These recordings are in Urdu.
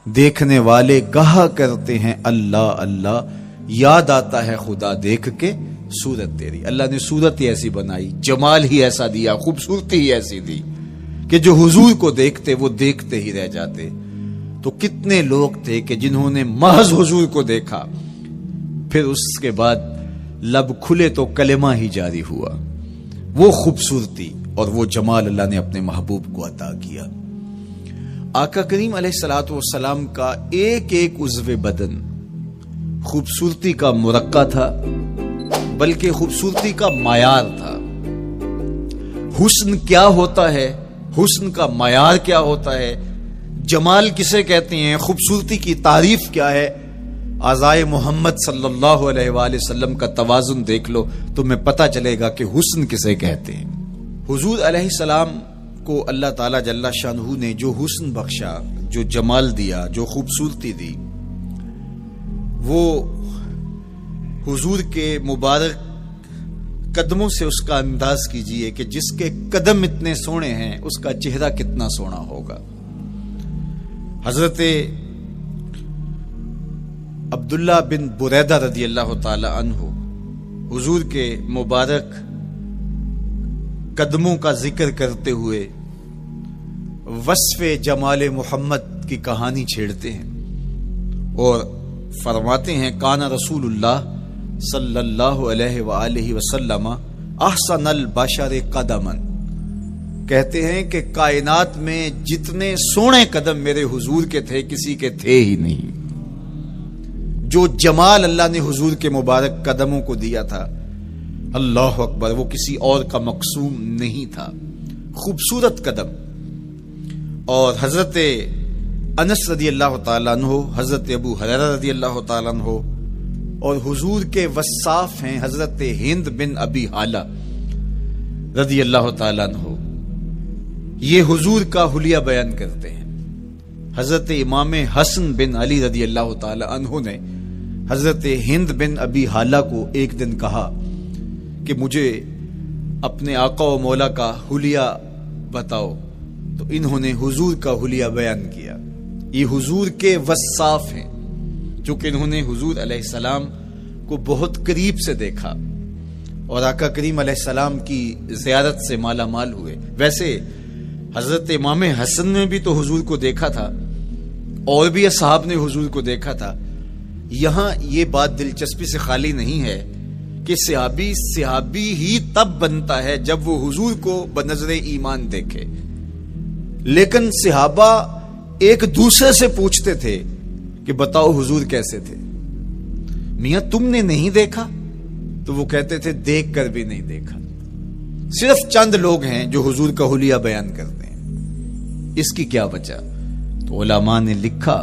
دیکھنے والے کہا کرتے ہیں اللہ اللہ، یاد آتا ہے خدا دیکھ کے صورت تیری۔ اللہ نے صورت ہی ایسی بنائی، جمال ہی ایسا دیا، خوبصورتی ہی ایسی دی کہ جو حضور کو دیکھتے وہ دیکھتے ہی رہ جاتے۔ تو کتنے لوگ تھے کہ جنہوں نے محض حضور کو دیکھا، پھر اس کے بعد لب کھلے تو کلمہ ہی جاری ہوا۔ وہ خوبصورتی اور وہ جمال اللہ نے اپنے محبوب کو عطا کیا۔ آقا کریم علیہ الصلوۃ والسلام کا ایک ایک عضو بدن خوبصورتی کا مرقع تھا، بلکہ خوبصورتی کا معیار تھا۔ حسن کیا ہوتا ہے، حسن کا معیار کیا ہوتا ہے، جمال کسے کہتے ہیں، خوبصورتی کی تعریف کیا ہے، اعضائے محمد صلی اللہ علیہ وآلہ وسلم کا توازن دیکھ لو تو میں پتہ چلے گا کہ حسن کسے کہتے ہیں۔ حضور علیہ السلام کو اللہ تعالی جل شانہ نے جو حسن بخشا، جو جمال دیا، جو خوبصورتی دی، وہ حضور کے مبارک قدموں سے اس کا انداز کیجئے کہ جس کے قدم اتنے سونے ہیں اس کا چہرہ کتنا سونا ہوگا۔ حضرت عبداللہ بن بریدہ رضی اللہ تعالی عنہ حضور کے مبارک قدموں کا ذکر کرتے ہوئے وصف جمال محمد کی کہانی چھیڑتے ہیں اور فرماتے ہیں کانا رسول اللہ صلی اللہ علیہ وآلہ وسلم احسن البشر قدما، کہتے ہیں کہ کائنات میں جتنے سونے قدم میرے حضور کے تھے کسی کے تھے ہی نہیں۔ جو جمال اللہ نے حضور کے مبارک قدموں کو دیا تھا، اللہ اکبر، وہ کسی اور کا مقسوم نہیں تھا۔ خوبصورت قدم۔ اور حضرت انس رضی اللہ تعالیٰ عنہ، حضرت ابو ہریرہ رضی اللہ تعالیٰ عنہ اور حضور کے وصاف ہیں حضرت ہند بن ابی حالہ رضی اللہ تعالیٰ عنہ، یہ حضور کا حلیہ بیان کرتے ہیں۔ حضرت امام حسن بن علی رضی اللہ تعالیٰ عنہ نے حضرت ہند بن ابی حالہ کو ایک دن کہا کہ مجھے اپنے آقا و مولا کا حلیہ بتاؤ، تو انہوں نے حضور کا حلیہ بیان کیا۔ یہ حضور کے وصاف ہیں، چونکہ انہوں نے حضور علیہ السلام کو بہت قریب سے دیکھا اور آقا کریم علیہ السلام کی زیارت سے مالا مال ہوئے۔ ویسے حضرت امام حسن نے بھی تو حضور کو دیکھا تھا اور بھی اصحاب نے حضور کو دیکھا تھا۔ یہاں یہ بات دلچسپی سے خالی نہیں ہے کہ صحابی ہی تب بنتا ہے جب وہ حضور کو بنظر ایمان دیکھے، لیکن صحابہ ایک دوسرے سے پوچھتے تھے کہ بتاؤ حضور کیسے تھے؟ میاں تم نے نہیں دیکھا؟ تو وہ کہتے تھے دیکھ کر بھی نہیں دیکھا۔ صرف چند لوگ ہیں جو حضور کا حلیہ بیان کرتے ہیں۔ اس کی کیا وجہ؟ تو علماء نے لکھا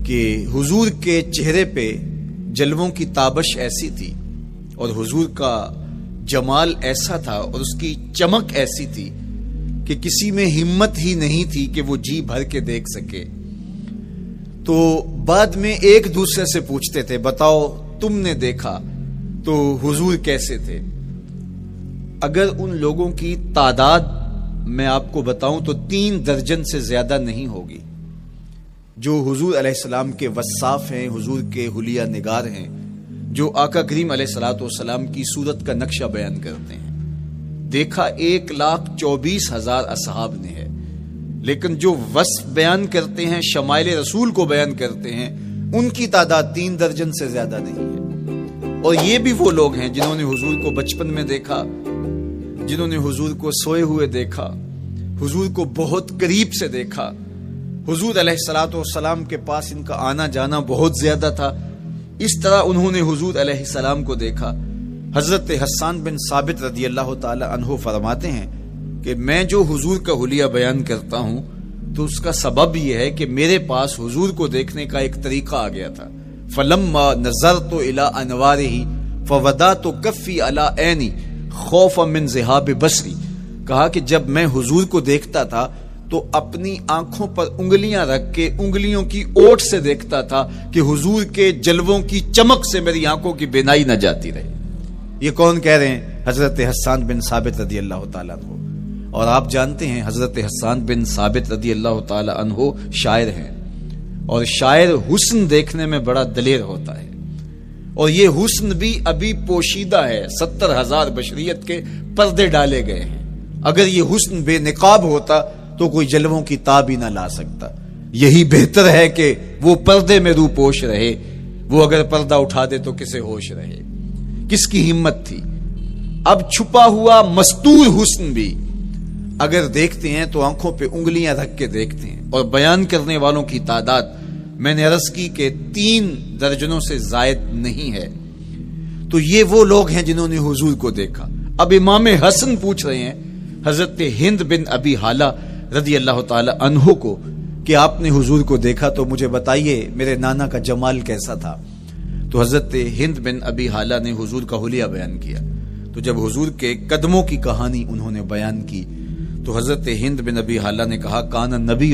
کہ حضور کے چہرے پہ جلووں کی تابش ایسی تھی اور حضور کا جمال ایسا تھا اور اس کی چمک ایسی تھی کہ کسی میں ہمت ہی نہیں تھی کہ وہ جی بھر کے دیکھ سکے۔ تو بعد میں ایک دوسرے سے پوچھتے تھے بتاؤ تم نے دیکھا تو حضور کیسے تھے؟ اگر ان لوگوں کی تعداد میں آپ کو بتاؤں تو 3 درجن سے زیادہ نہیں ہوگی جو حضور علیہ السلام کے وصاف ہیں، حضور کے حلیہ نگار ہیں، جو آقا کریم علیہ الصلوۃ والسلام کی صورت کا نقشہ بیان کرتے ہیں۔ دیکھا 1,24,000 اصحاب نے ہے، لیکن جو وصف بیان کرتے ہیں، شمائل رسول کو بیان کرتے ہیں، ان کی تعداد 3 درجن سے زیادہ نہیں ہے۔ اور یہ بھی وہ لوگ ہیں جنہوں نے حضور کو بچپن میں دیکھا، جنہوں نے حضور کو سوئے ہوئے دیکھا، حضور کو بہت قریب سے دیکھا۔ حضور علیہ الصلوۃ والسلام کے پاس ان کا آنا جانا بہت زیادہ تھا، اس طرح انہوں نے حضور علیہ السلام کو دیکھا۔ حضرت حسان بن ثابت رضی اللہ تعالی عنہ فرماتے ہیں کہ میں جو حضور کا حلیہ بیان کرتا ہوں تو اس کا سبب یہ ہے کہ میرے پاس حضور کو دیکھنے کا ایک طریقہ آ گیا تھا۔ فلما نظرت الى انوارہ فوضعت کفی علی عینی خوفا من ذہاب بصری، کہا کہ جب میں حضور کو دیکھتا تھا تو اپنی آنکھوں پر انگلیاں رکھ کے انگلیوں کی اوٹ سے دیکھتا تھا کہ حضور کے جلووں کی چمک سے میری آنکھوں کی بینائی نہ جاتی رہے۔ یہ کون کہہ رہے ہیں؟ حضرت حسان بن ثابت رضی اللہ تعالیٰ عنہ۔ اور آپ جانتے ہیں حضرت حسان بن ثابت رضی اللہ تعالیٰ عنہ شاعر ہیں، اور شاعر حسن دیکھنے میں بڑا دلیر ہوتا ہے، اور یہ حسن بھی ابھی پوشیدہ ہے، 70,000 بشریت کے پردے ڈالے گئے ہیں۔ اگر یہ حسن بے نقاب ہوتا تو کوئی جلووں کی تاب ہی نہ لا سکتا۔ یہی بہتر ہے کہ وہ پردے میں روح پوش رہے، وہ اگر پردہ اٹھا دے تو کسے ہوش رہے، کس کی ہمت تھی۔ اب چھپا ہوا مستور حسن بھی اگر دیکھتے ہیں تو آنکھوں پہ انگلیاں رکھ کے دیکھتے ہیں، اور بیان کرنے والوں کی تعداد میں نے عرض کی کہ 3 درجنوں سے زائد نہیں ہے۔ تو یہ وہ لوگ ہیں جنہوں نے حضور کو دیکھا۔ اب امام حسن پوچھ رہے ہیں حضرت ہند بن ابی حالہ رضی اللہ تعالی عنہ کو کہ آپ نے حضور کو دیکھا تو مجھے بتائیے میرے نانا کا جمال کیسا تھا۔ تو حضرت ہند بن ابی حالہ نے حضور کا حلیہ بیان کیا۔ تو جب حضور کے قدموں کی کہانی انہوں نے بیان کی تو حضرت ہند بن ابی حالہ نے کہا کان النبی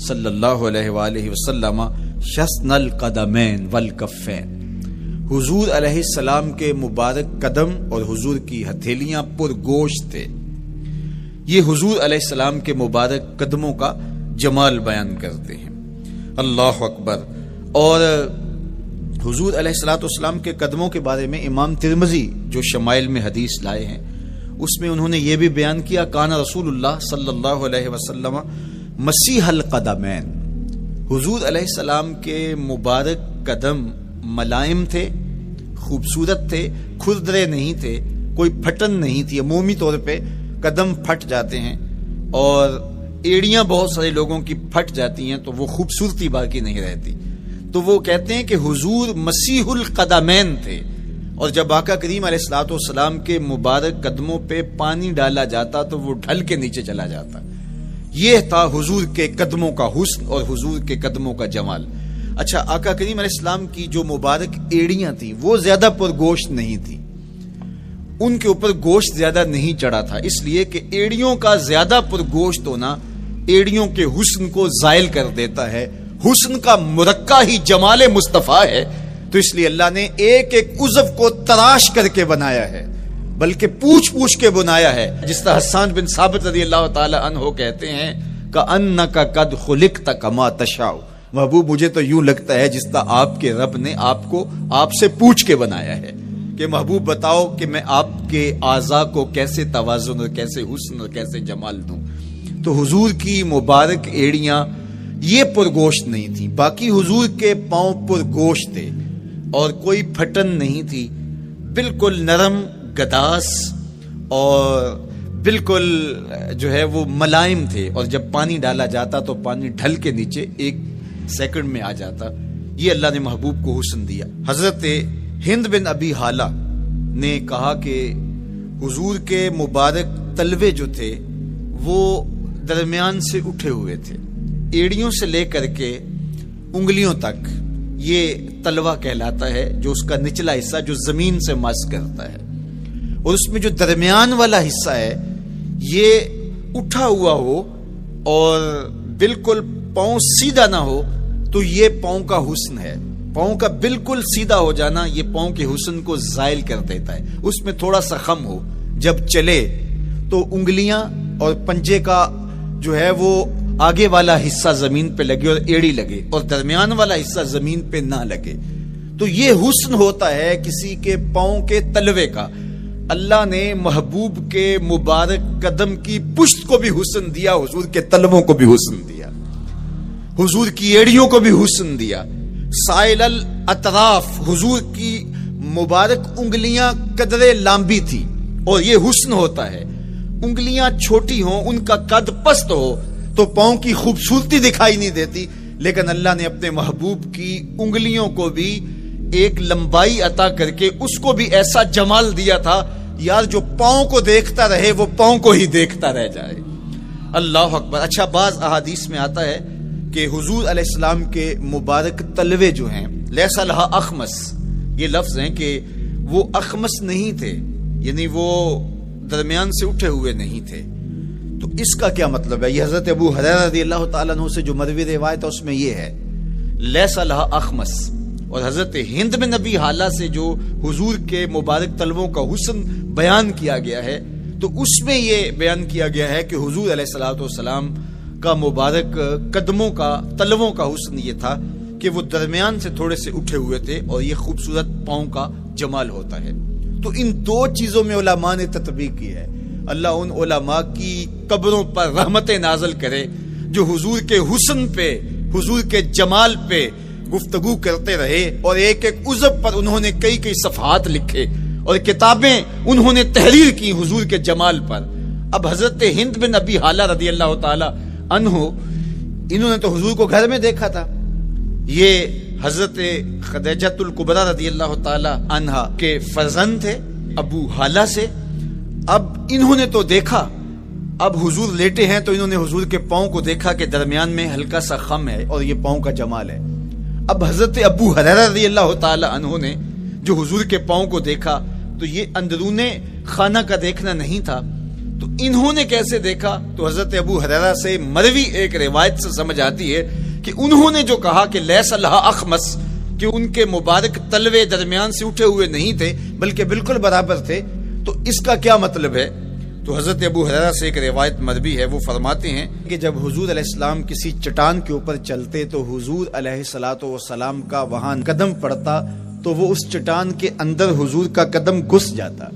صلی اللہ علیہ وآلہ وسلم شسن القدمین والکفین، حضور علیہ السلام کے مبارک قدم اور حضور کی ہتھیلیاں پر گوشت تھے۔ یہ حضور علیہ السلام کے مبارک قدموں کا جمال بیان کرتے ہیں۔ اللہ اکبر۔ اور حضور علیہ السلام کے قدموں کے بارے میں امام ترمذی جو شمائل میں حدیث لائے ہیں اس میں انہوں نے یہ بھی بیان کیا کان رسول اللہ صلی اللہ علیہ وسلم مسیح القدمین، حضور علیہ السلام کے مبارک قدم ملائم تھے، خوبصورت تھے، کھردرے نہیں تھے، کوئی پھٹن نہیں تھی۔ عمومی طور پہ قدم پھٹ جاتے ہیں اور ایڑیاں بہت سارے لوگوں کی پھٹ جاتی ہیں تو وہ خوبصورتی باقی نہیں رہتی۔ تو وہ کہتے ہیں کہ حضور مسیح القدمین تھے، اور جب آقا کریم علیہ الصلوۃ والسلام کے مبارک قدموں پہ پانی ڈالا جاتا تو وہ ڈھل کے نیچے چلا جاتا۔ یہ تھا حضور کے قدموں کا حسن اور حضور کے قدموں کا جمال۔ اچھا، آقا کریم علیہ السلام کی جو مبارک ایڑیاں تھیں وہ زیادہ پرگوشت نہیں تھی، ان کے اوپر گوشت زیادہ نہیں چڑھا تھا، اس لیے کہ ایڑیوں کا زیادہ پرگوشت ہونا ایڑیوں کے حسن کو زائل کر دیتا ہے۔ حسن کا مرقع ہی جمال مصطفیٰ ہے، تو اس لیے اللہ نے ایک ایک عضو کو تراش کر کے بنایا ہے، بلکہ پوچھ پوچھ کے بنایا ہے۔ جس طرح حسان بن ثابت رضی اللہ تعالی عنہ کہتے ہیں کأنک قد خلقت کما تشاء، محبوب مجھے تو یوں لگتا ہے جس طرح آپ کے رب نے آپ کو آپ سے پوچھ کے بنایا ہے کہ محبوب بتاؤ کہ میں آپ کے اعضاء کو کیسے توازن اور کیسے حسن اور کیسے جمال دوں۔ تو حضور کی مبارک ایڑیاں یہ پرگوشت نہیں تھی، باقی حضور کے پاؤں پرگوشت تھے اور کوئی پھٹن نہیں تھی، بالکل نرم گداس اور بالکل جو ہے وہ ملائم تھے، اور جب پانی ڈالا جاتا تو پانی ڈھل کے نیچے 1 سیکنڈ میں آ جاتا۔ یہ اللہ نے محبوب کو حسن دیا۔ حضرت ہند بن ابی حالہ نے کہا کہ حضور کے مبارک تلوے جو تھے وہ درمیان سے اٹھے ہوئے تھے، ایڑیوں سے لے کر کے انگلیوں تک یہ تلوہ کہلاتا ہے، جو اس کا نچلا حصہ جو زمین سے مس کرتا ہے، اور اس میں جو درمیان والا حصہ ہے یہ اٹھا ہوا ہو اور بالکل پاؤں سیدھا نہ ہو تو یہ پاؤں کا حسن ہے۔ پاؤں کا بالکل سیدھا ہو جانا یہ پاؤں کے حسن کو زائل کر دیتا ہے۔ اس میں تھوڑا سا خم ہو، جب چلے تو انگلیاں اور پنجے کا جو ہے وہ آگے والا حصہ زمین پہ لگے اور ایڑی لگے، اور درمیان والا حصہ زمین پہ نہ لگے، تو یہ حسن ہوتا ہے کسی کے پاؤں کے تلوے کا۔ اللہ نے محبوب کے مبارک قدم کی پشت کو بھی حسن دیا، حضور کے تلووں کو بھی حسن دیا، حضور کی ایڑیوں کو بھی حسن دیا۔ سائل الاطراف، حضور کی مبارک انگلیاں قدرے لامبی تھی، اور یہ حسن ہوتا ہے۔ انگلیاں چھوٹی ہوں، ان کا قد پست ہو تو پاؤں کی خوبصورتی دکھائی نہیں دیتی، لیکن اللہ نے اپنے محبوب کی انگلیوں کو بھی ایک لمبائی عطا کر کے اس کو بھی ایسا جمال دیا تھا یار جو پاؤں کو دیکھتا رہے وہ پاؤں کو ہی دیکھتا رہ جائے۔ اللہ اکبر۔ اچھا، بعض احادیث میں آتا ہے کہ حضور علیہ السلام کے مبارک تلوے جو ہیں لیسا لہا اخمس، یہ لفظ ہیں کہ وہ اخمس نہیں تھے، یعنی وہ درمیان سے اٹھے ہوئے نہیں تھے۔ تو اس کا کیا مطلب ہے؟ یہ حضرت ابو ہریرہ رضی اللہ تعالیٰ عنہ سے جو مروی روایت ہے اس میں یہ ہے لیسا لہا اخمس، اور حضرت ہند بن ابی حالہ سے جو حضور کے مبارک تلووں کا حسن بیان کیا گیا ہے تو اس میں یہ بیان کیا گیا ہے کہ حضور علیہ الصلوۃ والسلام کا مبارک قدموں کا تلووں کا حسن یہ تھا کہ وہ درمیان سے تھوڑے سے اٹھے ہوئے تھے اور یہ خوبصورت پاؤں کا جمال ہوتا ہے. تو ان دو چیزوں میں علماء نے تطبیق کی ہے. اللہ ان علماء کی قبروں پر رحمت نازل کرے جو حضور کے حسن پہ، حضور کے جمال پہ گفتگو کرتے رہے اور ایک ایک عضو پر انہوں نے کئی کئی صفحات لکھے اور کتابیں انہوں نے تحریر کی حضور کے جمال پر. اب حضرت ہند بن ابی حالہ رضی اللہ تعالی عنہ، انہوں نے تو حضور کو گھر میں دیکھا تھا. یہ حضرت خدیجۃ الکبریٰ رضی اللہ تعالی عنہا کے فرزند تھے ابو حالہ سے. اب انہوں نے تو دیکھا، اب حضور لیٹے ہیں تو انہوں نے حضور کے پاؤں کو دیکھا کہ درمیان میں ہلکا سا خم ہے اور یہ پاؤں کا جمال ہے. اب حضرت ابو ہریرہ رضی اللہ تعالی عنہ نے جو حضور کے پاؤں کو دیکھا تو یہ اندرون خانہ کا دیکھنا نہیں تھا. تو انہوں نے کیسے دیکھا؟ تو حضرت ابو ہریرہ سے مروی ایک روایت سے سمجھ آتی ہے کہ انہوں نے جو کہا کہ لیس لہا اخمس، کہ ان کے مبارک تلوے درمیان سے اٹھے ہوئے نہیں تھے بلکہ بالکل برابر تھے. تو اس کا کیا مطلب ہے؟ تو حضرت ابو ہریرہ سے ایک روایت مروی ہے، وہ فرماتے ہیں کہ جب حضور علیہ السلام کسی چٹان کے اوپر چلتے تو حضور علیہ الصلوۃ والسلام کا وہاں قدم پڑتا تو وہ اس چٹان کے اندر حضور کا قدم گھس جاتا،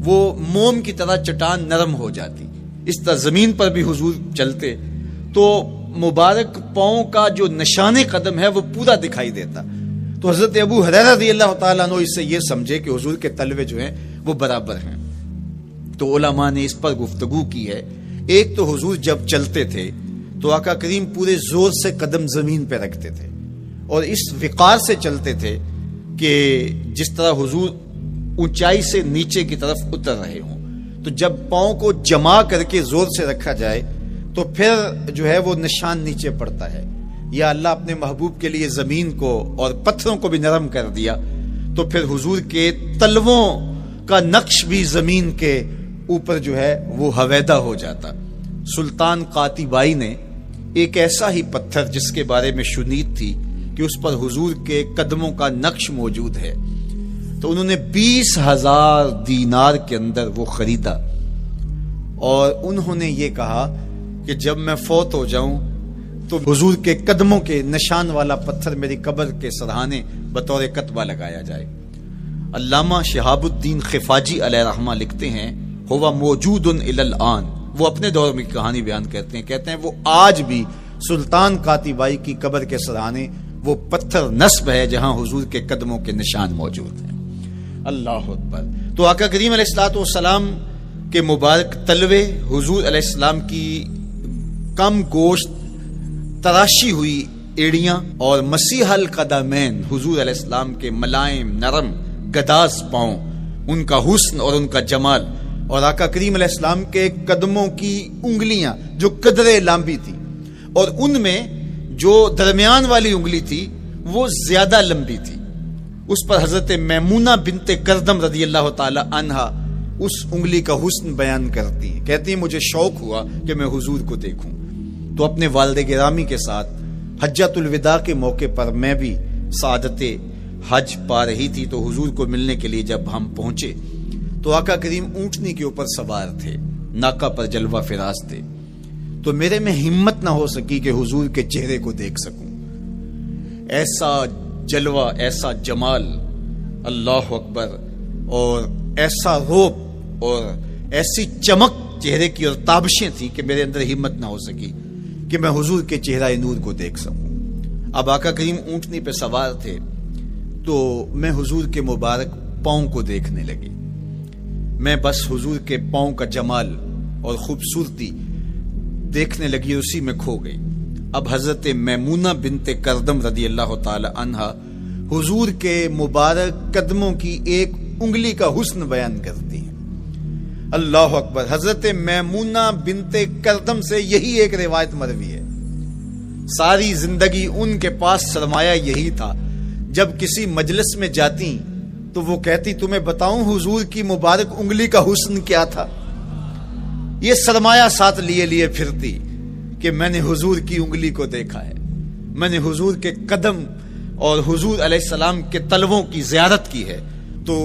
وہ موم کی طرح چٹان نرم ہو جاتی. اس طرح زمین پر بھی حضور چلتے تو مبارک پاؤں کا جو نشان قدم ہے وہ پورا دکھائی دیتا. تو حضرت ابو ہریرہ رضی اللہ تعالیٰ عنہ اس سے یہ سمجھے کہ حضور کے تلوے جو ہیں وہ برابر ہیں. تو علماء نے اس پر گفتگو کی ہے. ایک تو حضور جب چلتے تھے تو آقا کریم پورے زور سے قدم زمین پہ رکھتے تھے اور اس وقار سے چلتے تھے کہ جس طرح حضور اونچائی سے نیچے کی طرف اتر رہے ہوں. تو جب پاؤں کو جما کر کے زور سے رکھا جائے تو پھر جو ہے وہ نشان نیچے پڑتا ہے. یا اللہ اپنے محبوب کے لیے زمین کو اور پتھروں کو بھی نرم کر دیا تو پھر حضور کے تلووں کا نقش بھی زمین کے اوپر جو ہے وہ ہویدہ ہو جاتا. سلطان قاتیبائی نے ایک ایسا ہی پتھر جس کے بارے میں شنید تھی کہ اس پر حضور کے قدموں کا نقش موجود ہے، تو انہوں نے 20,000 دینار کے اندر وہ خریدا اور انہوں نے یہ کہا کہ جب میں فوت ہو جاؤں تو حضور کے قدموں کے نشان والا پتھر میری قبر کے سرہانے بطور کتبہ لگایا جائے. علامہ شہاب الدین خفاجی علیہ رحمہ لکھتے ہیں ہوا موجود الی الآن، وہ اپنے دور میں کہانی بیان کرتے ہیں وہ آج بھی سلطان قاتیبائی کی قبر کے سرہانے وہ پتھر نصب ہے جہاں حضور کے قدموں کے نشان موجود ہیں. اللہ اکبر. تو آقا کریم علیہ الصلوۃ والسلام کے مبارک تلوے، حضور علیہ السلام کی کم گوشت تراشی ہوئی ایڑیاں اور مسیح القدمین، حضور علیہ السلام کے ملائم نرم گداز پاؤں، ان کا حسن اور ان کا جمال، اور آقا کریم علیہ السلام کے قدموں کی انگلیاں جو قدرے لمبی تھی اور ان میں جو درمیان والی انگلی تھی وہ زیادہ لمبی تھی. اس پر حضرت میمونہ بنت کردم رضی اللہ تعالی عنہا اس انگلی کا حسن بیان کرتی ہیں. کہتی ہیں مجھے شوق ہوا کہ میں حضور کو دیکھوں تو اپنے والد گرامی کے ساتھ حجۃ الوداع کے موقع پر میں بھی سعادت حج پا رہی تھی. تو حضور کو ملنے کے لیے جب ہم پہنچے تو آقا کریم اونٹنی کے اوپر سوار تھے، ناکا پر جلوہ فراز تھے. تو میرے میں ہمت نہ ہو سکی کہ حضور کے چہرے کو دیکھ سکوں. ایسا جلوہ، ایسا جمال، اللہ اکبر، اور ایسا روپ اور ایسی چمک چہرے کی اور تابشیں تھی کہ میرے اندر ہمت نہ ہو سکی کہ میں حضور کے چہرہ نور کو دیکھ سکوں. اب آقا کریم اونٹنی پہ سوار تھے تو میں حضور کے مبارک پاؤں کو دیکھنے لگی. میں بس حضور کے پاؤں کا جمال اور خوبصورتی دیکھنے لگی، اسی میں کھو گئی. اب حضرت میمونہ بنت کردم رضی اللہ تعالی عنہا حضور کے مبارک قدموں کی ایک انگلی کا حسن بیان کرتی ہیں. اللہ اکبر. حضرت میمونہ بنت کردم سے یہی ایک روایت مروی ہے. ساری زندگی ان کے پاس سرمایہ یہی تھا، جب کسی مجلس میں جاتی تو وہ کہتی تمہیں بتاؤں حضور کی مبارک انگلی کا حسن کیا تھا. یہ سرمایہ ساتھ لیے لیے پھرتی کہ میں نے حضور کی انگلی کو دیکھا ہے، میں نے حضور کے قدم اور حضور علیہ السلام کے تلووں کی زیارت کی ہے. تو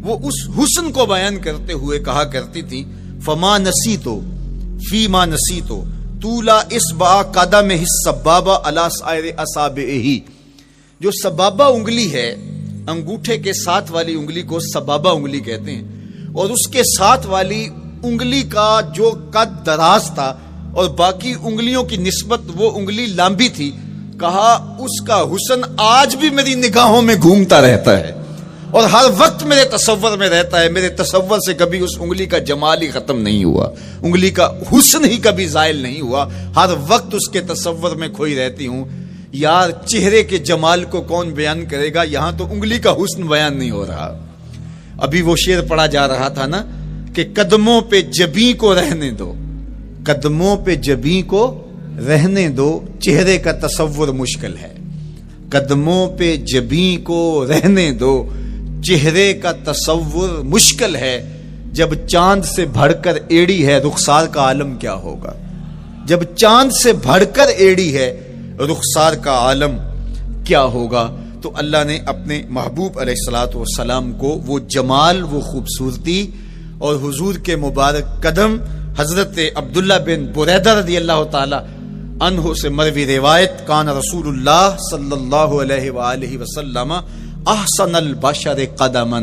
وہ اس حسن کو بیان کرتے ہوئے کہا کرتی تھی فما نسیتو فی ما نسیتو طولا اصبع قدمہ السبابہ علی سائر اصابعہ. جو سبابہ انگلی ہے، انگوٹھے کے ساتھ والی انگلی کو سبابہ انگلی کہتے ہیں، اور اس کے ساتھ والی انگلی کا جو قد دراز تھا اور باقی انگلیوں کی نسبت وہ انگلی لمبی تھی، کہا اس کا حسن آج بھی میری نگاہوں میں گھومتا رہتا ہے اور ہر وقت میرے تصور میں رہتا ہے. میرے تصور سے کبھی اس انگلی کا جمال ہی ختم نہیں ہوا، انگلی کا حسن ہی کبھی زائل نہیں ہوا، ہر وقت اس کے تصور میں کھوئی رہتی ہوں. یار چہرے کے جمال کو کون بیان کرے گا، یہاں تو انگلی کا حسن بیان نہیں ہو رہا. ابھی وہ شعر پڑھا جا رہا تھا نا کہ قدموں پہ جبیں کو رہنے دو، قدموں پہ جبیں کو رہنے دو، چہرے کا تصور مشکل ہے. قدموں پہ جبیں کو رہنے دو، چہرے کا تصور مشکل ہے. جب چاند سے بڑھ کر ایڑی ہے رخسار کا عالم کیا ہوگا. جب چاند سے بڑھ کر ایڑی ہے رخسار کا عالم کیا ہوگا. تو اللہ نے اپنے محبوب علیہ الصلوۃ والسلام کو وہ جمال، وہ خوبصورتی اور حضور کے مبارک قدم، حضرت عبداللہ بن بریدہ رضی اللہ تعالی عنہ سے مروی روایت، کان رسول اللہ صلی اللہ علیہ وآلہ وسلم احسن البشر قدما،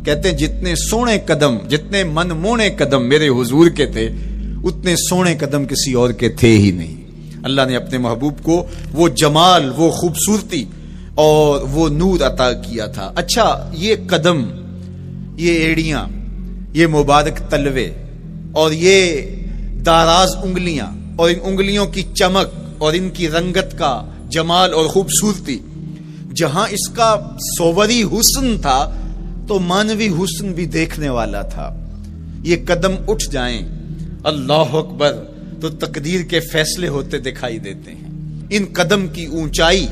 کہتے ہیں جتنے سونے قدم، جتنے من مونے قدم میرے حضور کے تھے، اتنے سونے قدم کسی اور کے تھے ہی نہیں. اللہ نے اپنے محبوب کو وہ جمال، وہ خوبصورتی اور وہ نور عطا کیا تھا. اچھا، یہ قدم، یہ ایڑیاں، یہ مبارک تلوے اور یہ داراز انگلیاں اور ان انگلیوں کی چمک اور ان کی رنگت کا جمال اور خوبصورتی، جہاں اس کا صوری حسن تھا تو مانوی حسن بھی دیکھنے والا تھا. یہ قدم اٹھ جائیں اللہ اکبر تو تقدیر کے فیصلے ہوتے دکھائی دیتے ہیں. ان قدم کی اونچائی،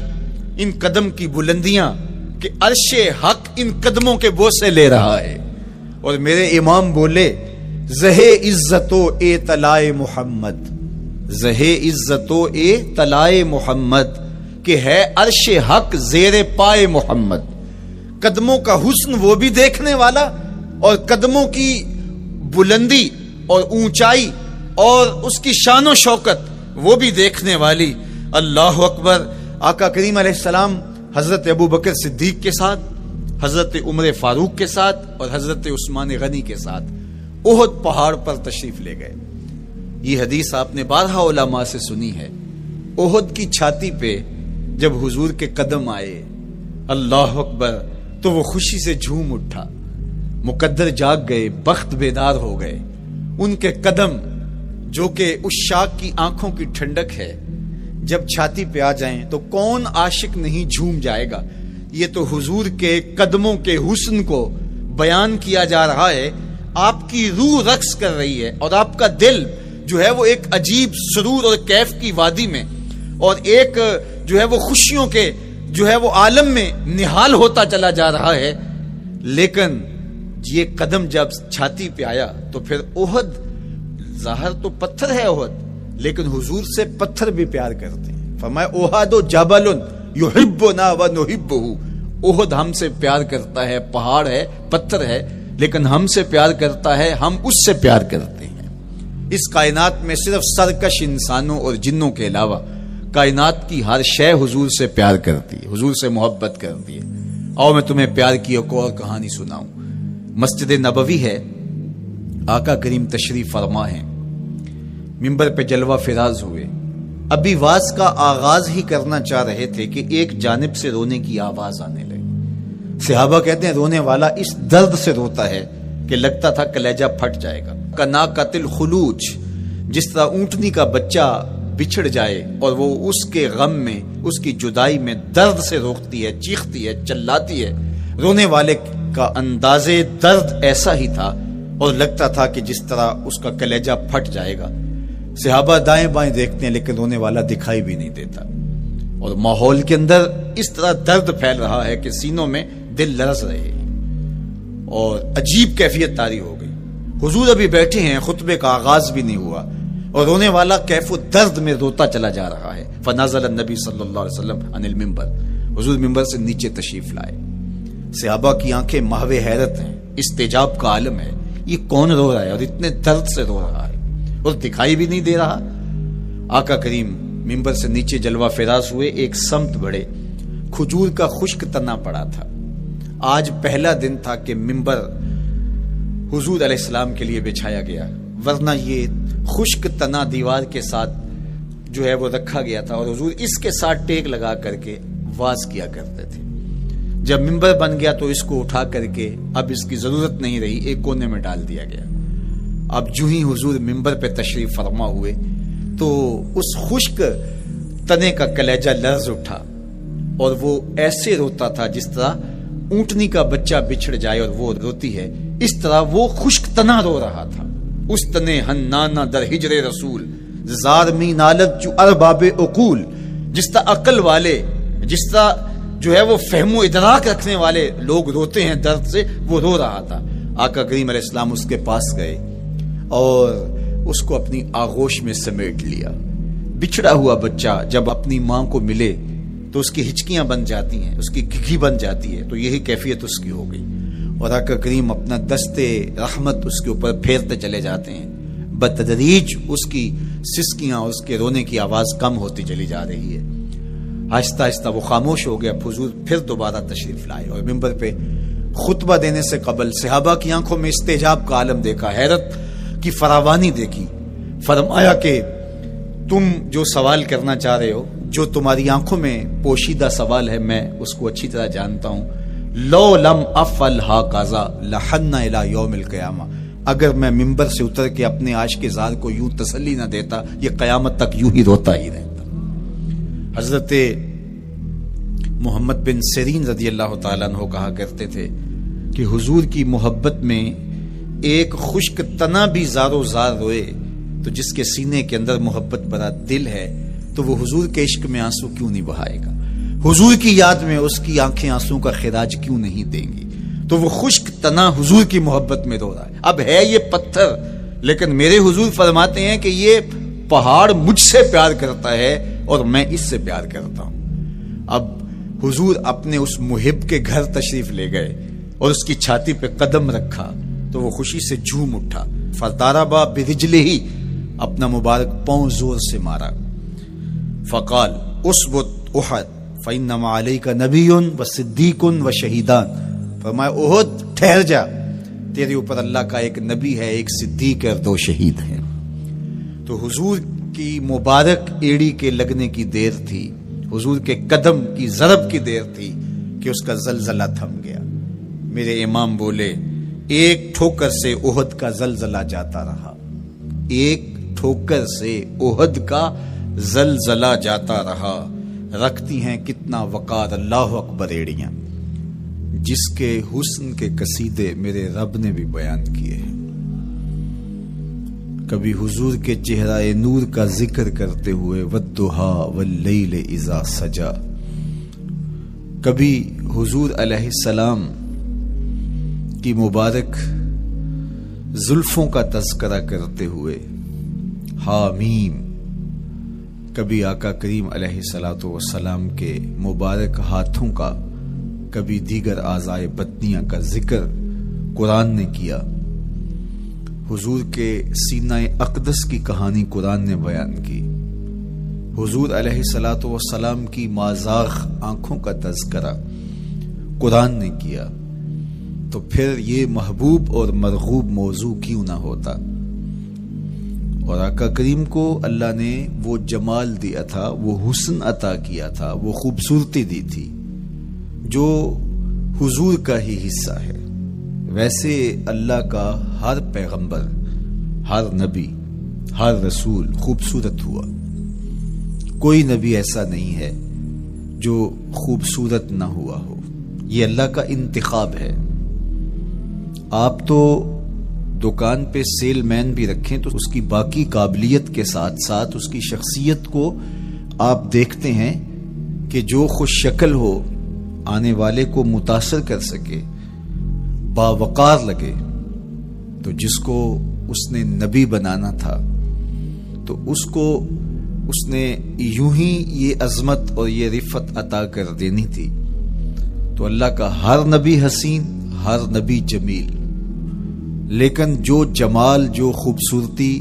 ان قدم کی بلندیاں کہ عرش حق ان قدموں کے بوسے لے رہا ہے. اور میرے امام بولے زہ عزت و اے طلائے محمد، زہ عزت و اے طلائے محمد، کہ ہے عرش حق زیر پائے محمد. قدموں کا حسن وہ بھی دیکھنے والا اور قدموں کی بلندی اور اونچائی اور اس کی شان و شوکت وہ بھی دیکھنے والی. اللہ اکبر. آقا کریم علیہ السلام حضرت ابو بکر صدیق کے ساتھ، حضرت عمر فاروق کے ساتھ اور حضرت عثمان غنی کے ساتھ احد پہاڑ پر تشریف لے گئے. یہ حدیث آپ نے بارہا علماء سے سنی ہے. احد کی چھاتی پہ جب حضور کے قدم آئے اللہ اکبر تو وہ خوشی سے جھوم اٹھا، مقدر جاگ گئے، بخت بیدار ہو گئے. ان کے قدم جو کہ اس شاک کی آنکھوں کی ٹھنڈک ہے، جب چھاتی پہ آ جائیں تو کون عاشق نہیں جھوم جائے گا. یہ تو حضور کے قدموں کے حسن کو بیان کیا جا رہا ہے. آپ کی روح رقص کر رہی ہے اور آپ کا دل جو ہے وہ ایک عجیب سرور اور کیف کی وادی میں اور ایک جو ہے وہ خوشیوں کے جو ہے وہ عالم میں نہال ہوتا چلا جا رہا ہے. لیکن یہ قدم جب چھاتی پہ آیا تو پھر احد، ظاہر تو پتھر ہے احد، لیکن حضور سے پتھر بھی پیار کرتے ہیں. فرمایا احد جبل یحبنا ونحبہ، احد ہم سے پیار کرتا ہے، پہاڑ ہے، پتھر ہے، لیکن ہم سے پیار کرتا ہے، ہم اس سے پیار کرتے ہیں. اس کائنات میں صرف سرکش انسانوں اور جنوں کے علاوہ کائنات کی ہر شے حضور سے پیار کرتی ہے، حضور سے محبت کرتی ہے. آؤ میں تمہیں پیار کی ایک اور کہانی سناؤں. مسجد نبوی ہے، آقا کریم تشریف فرما ہے، منبر پہ جلوہ فراز ہوئے. ابھی واز کا آغاز ہی کرنا چاہ رہے تھے کہ ایک جانب سے رونے کی آواز آنے لگی. صحابہ کہتے ہیں رونے والا اس درد سے روتا ہے کہ لگتا تھا کلیجہ پھٹ جائے گا. کنا قتل خلوج، جس طرح اونٹنی کا بچہ بچھڑ جائے اور وہ اس کے غم میں، اس کی جدائی میں درد سے روکتی ہے، چیختی ہے، چلاتی ہے. رونے والے کا انداز درد ایسا ہی تھا اور لگتا تھا کہ جس طرح اس کا کلیجہ پھٹ جائے گا. صحابہ دائیں بائیں دیکھتے ہیں لیکن رونے والا دکھائی بھی نہیں دیتا، اور ماحول کے اندر اس طرح درد پھیل رہا ہے کہ سینوں میں دل لرز رہے ہیں اور عجیب کیفیت طاری ہو گئی. حضور ابھی بیٹھے ہیں، خطبے کا آغاز بھی نہیں ہوا اور رونے والا کیف و درد میں روتا چلا جا رہا ہے. فنزل النبی صلی اللہ علیہ وسلم عن المنبر، حضور منبر سے نیچے تشریف لائے. صحابہ کی آنکھیں محو حیرت ہیں، استجاب کا عالم ہے. یہ کون رو رہا ہے اور اتنے درد سے رو رہا ہے اور دکھائی بھی نہیں دے رہا. آقا کریم منبر سے نیچے جلوہ فراز ہوئے، ایک سمت بڑھے، کھجور کا خشک تنا پڑا تھا۔ آج پہلا دن تھا کہ منبر حضور علیہ السلام کے لیے بچھایا گیا، ورنہ یہ خشک تنا دیوار کے ساتھ جو ہے وہ رکھا گیا تھا اور حضور اس کے ساتھ ٹیک لگا کر کے واز کیا کرتے تھے۔ جب منبر بن گیا تو اس کو اٹھا کر کے اب اس کی ضرورت نہیں رہی، ایک کونے میں ڈال دیا گیا۔ اب جو ہی حضور منبر پہ تشریف فرما ہوئے تو اس خشک تنے کا کلیجہ لرز اٹھا اور وہ ایسے روتا تھا جس طرح اونٹنی کا بچہ بچھڑ جائے اور وہ روتی ہے، اس طرح وہ خشک تنا رو رہا تھا۔ اس تنے ہنانا در ہجر رسول زار می نالت جو ارباب عقول، جس طرح عقل والے، جس طرح جو ہے وہ فہم و ادراک رکھنے والے لوگ روتے ہیں درد سے، وہ رو رہا تھا۔ آقا کریم علیہ السلام اس کے پاس گئے اور اس کو اپنی آغوش میں سمیٹ لیا۔ بچھڑا ہوا بچہ جب اپنی ماں کو ملے تو اس کی ہچکیاں بن جاتی ہیں، اس کی گھگھی بن جاتی ہے، تو یہی کیفیت اس کی ہو گئی اور آقا کریم اپنا دستے رحمت اس کے اوپر پھیرتے چلے جاتے ہیں۔ بتدریج اس کی سسکیاں، اس کے رونے کی آواز کم ہوتی چلی جا رہی ہے۔ آہستہ آہستہ وہ خاموش ہو گیا۔ حضور پھر دوبارہ تشریف لائے اور منبر پہ خطبہ دینے سے قبل صحابہ کی آنکھوں میں استعجاب کا عالم دیکھا، حیرت کی فراوانی دیکھی۔ فرمایا کہ تم جو سوال کرنا چاہ رہے ہو، جو تمہاری آنکھوں میں پوشیدہ سوال ہے، میں اس کو اچھی طرح جانتا ہوں۔ لو لم افعل ھذا لحن الی یوم القیامہ، اگر میں منبر سے اتر کے اپنے عاشق زار کو یوں تسلی نہ دیتا، یہ قیامت تک یوں ہی روتا ہی رہتا۔ حضرت محمد بن سیرین رضی اللہ تعالیٰ عنہ کہا کرتے تھے کہ حضور کی محبت میں ایک خشک تنا بھی زار و زار روئے تو جس کے سینے کے اندر محبت بھرا دل ہے تو وہ حضور کے عشق میں آنسو کیوں نہیں بہائے گا؟ حضور کی یاد میں اس کی آنکھیں آنسو کا خراج کیوں نہیں دیں گی؟ تو وہ خشک تنا حضور کی محبت میں رو رہا ہے۔ اب ہے یہ پتھر، لیکن میرے حضور فرماتے ہیں کہ یہ پہاڑ مجھ سے پیار کرتا ہے اور میں اس سے پیار کرتا ہوں۔ اب حضور اپنے اس محب کے گھر تشریف لے گئے اور اس کی چھاتی پہ قدم رکھا تو وہ خوشی سے جھوم اٹھا۔ فضاربا برجلہ، اپنا مبارک پاؤں زور سے مارا۔ فقال اثبت احد فانما علیک نبی و صدیق و شہیدان، فرمایا احد ٹھہر جا، تیرے اوپر اللہ کا ایک نبی ہے، ایک صدیق اور 2 شہید ہیں۔ تو حضور کی مبارک ایڑی کے لگنے کی دیر تھی، حضور کے قدم کی ضرب کی دیر تھی کہ اس کا زلزلہ تھم گیا۔ میرے امام بولے ایک ٹھوکر سے احد کا زلزلہ جاتا رہا، ایک ٹھوکر سے احد کا زلزلہ جاتا رہا، رکھتی ہیں کتنا وقار اللہ اکبر ایڑیاں، جس کے حسن کے قصیدے میرے رب نے بھی بیان کیے ہیں۔ کبھی حضور کے چہرہ نور کا ذکر کرتے ہوئے والضحا واللیل اذا سجا، کبھی حضور علیہ السلام کی مبارک زلفوں کا تذکرہ کرتے ہوئے حامیم، کبھی آقا کریم علیہ السلام کے مبارک ہاتھوں کا، کبھی دیگر اعضائے بطنیہ کا ذکر قرآن نے کیا۔ حضور کے سینہ اقدس کی کہانی قرآن نے بیان کی، حضور علیہ السلام کی مازاغ آنکھوں کا تذکرہ قرآن نے کیا، تو پھر یہ محبوب اور مرغوب موضوع کیوں نہ ہوتا؟ اور آقا کریم کو اللہ نے وہ جمال دیا تھا، وہ حسن عطا کیا تھا، وہ خوبصورتی دی تھی جو حضور کا ہی حصہ ہے۔ ویسے اللہ کا ہر پیغمبر، ہر نبی، ہر رسول خوبصورت ہوا، کوئی نبی ایسا نہیں ہے جو خوبصورت نہ ہوا ہو، یہ اللہ کا انتخاب ہے۔ آپ تو دکان پہ سیل مین بھی رکھیں تو اس کی باقی قابلیت کے ساتھ ساتھ اس کی شخصیت کو آپ دیکھتے ہیں کہ جو خوش شکل ہو، آنے والے کو متاثر کر سکے، باوقار لگے، تو جس کو اس نے نبی بنانا تھا تو اس کو اس نے یوں ہی یہ عظمت اور یہ رفت عطا کر دینی تھی۔ تو اللہ کا ہر نبی حسین، ہر نبی جمیل، لیکن جو جمال، جو خوبصورتی،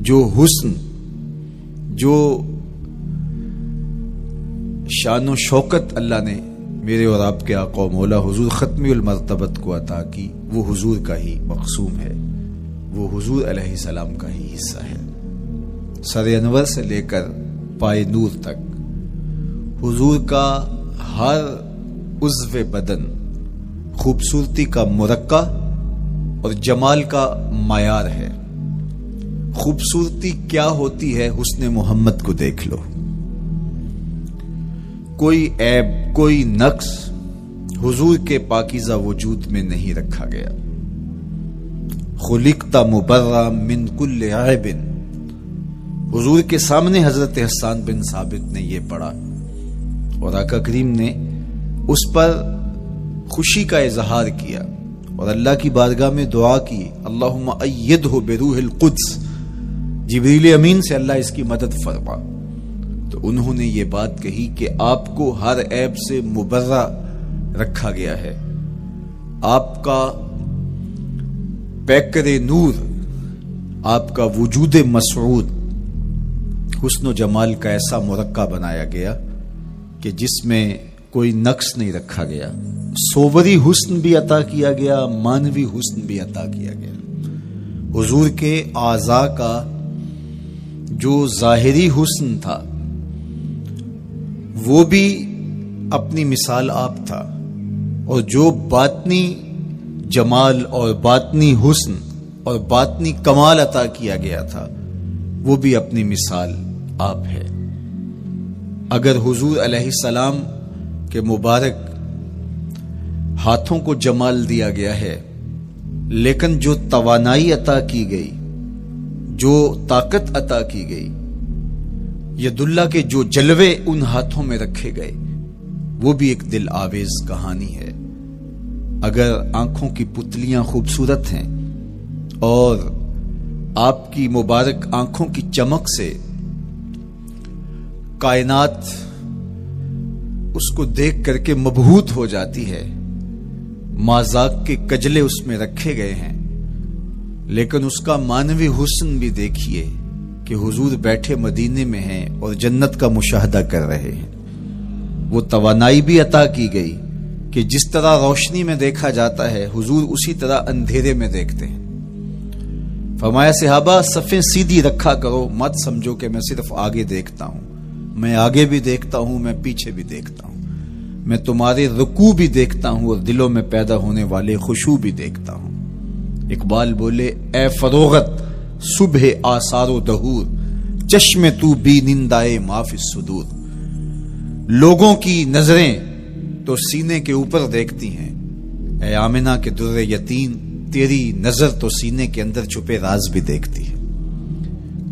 جو حسن جو شان و شوکت اللہ نے میرے اور آپ کے آقا و مولا حضور ختمی المرتبت کو عطا کی، وہ حضور کا ہی مقسوم ہے، وہ حضور علیہ السلام کا ہی حصہ ہے۔ سر انور سے لے کر پائے نور تک حضور کا ہر عضو بدن خوبصورتی کا مرقع اور جمال کا معیار ہے۔ خوبصورتی کیا ہوتی ہے؟ حسن محمد کو دیکھ لو، کوئی عیب کوئی نقص حضور کے پاکیزہ وجود میں نہیں رکھا گیا۔ خلقت مبرأ من کل عیب، حضور کے سامنے حضرت حسان بن ثابت نے یہ پڑھا اور آقا کریم نے اس پر خوشی کا اظہار کیا اور اللہ کی بارگاہ میں دعا کی، اللہم ایدہ بروح القدس، جبریل امین سے اللہ اس کی مدد فرما۔ تو انہوں نے یہ بات کہی کہ آپ کو ہر عیب سے مبرہ رکھا گیا ہے، آپ کا پیکر نور، آپ کا وجود مسعود حسن و جمال کا ایسا مرقع بنایا گیا کہ جس میں کوئی نقص نہیں رکھا گیا۔ صوری حسن بھی عطا کیا گیا، مانوی حسن بھی عطا کیا گیا۔ حضور کے اعضاء کا جو ظاہری حسن تھا وہ بھی اپنی مثال آپ تھا، اور جو باطنی جمال اور باطنی حسن اور باطنی کمال عطا کیا گیا تھا وہ بھی اپنی مثال آپ ہے۔ اگر حضور علیہ السلام کے مبارک ہاتھوں کو جمال دیا گیا ہے، لیکن جو توانائی عطا کی گئی، جو طاقت عطا کی گئی، ید اللہ کے جو جلوے ان ہاتھوں میں رکھے گئے، وہ بھی ایک دل آویز کہانی ہے۔ اگر آنکھوں کی پتلیاں خوبصورت ہیں اور آپ کی مبارک آنکھوں کی چمک سے کائنات اس کو دیکھ کر کے مبہوت ہو جاتی ہے، مازاق کے کجلے اس میں رکھے گئے ہیں، لیکن اس کا مانوی حسن بھی دیکھیے کہ حضور بیٹھے مدینے میں ہیں اور جنت کا مشاہدہ کر رہے ہیں۔ وہ توانائی بھی عطا کی گئی کہ جس طرح روشنی میں دیکھا جاتا ہے حضور اسی طرح اندھیرے میں دیکھتے ہیں۔ فرمایا صحابہ صفیں سیدھی رکھا کرو، مت سمجھو کہ میں صرف آگے دیکھتا ہوں، میں آگے بھی دیکھتا ہوں، میں پیچھے بھی دیکھتا ہوں، میں تمہارے رکوع بھی دیکھتا ہوں اور دلوں میں پیدا ہونے والے خشوع بھی دیکھتا ہوں۔ اقبال بولے، اے فروغت صبح آثار و دہور، چشم تو بی نندائے ما فی الصدور۔ لوگوں کی نظریں تو سینے کے اوپر دیکھتی ہیں، اے آمنہ کے در یتیم، تیری نظر تو سینے کے اندر چھپے راز بھی دیکھتی ہے۔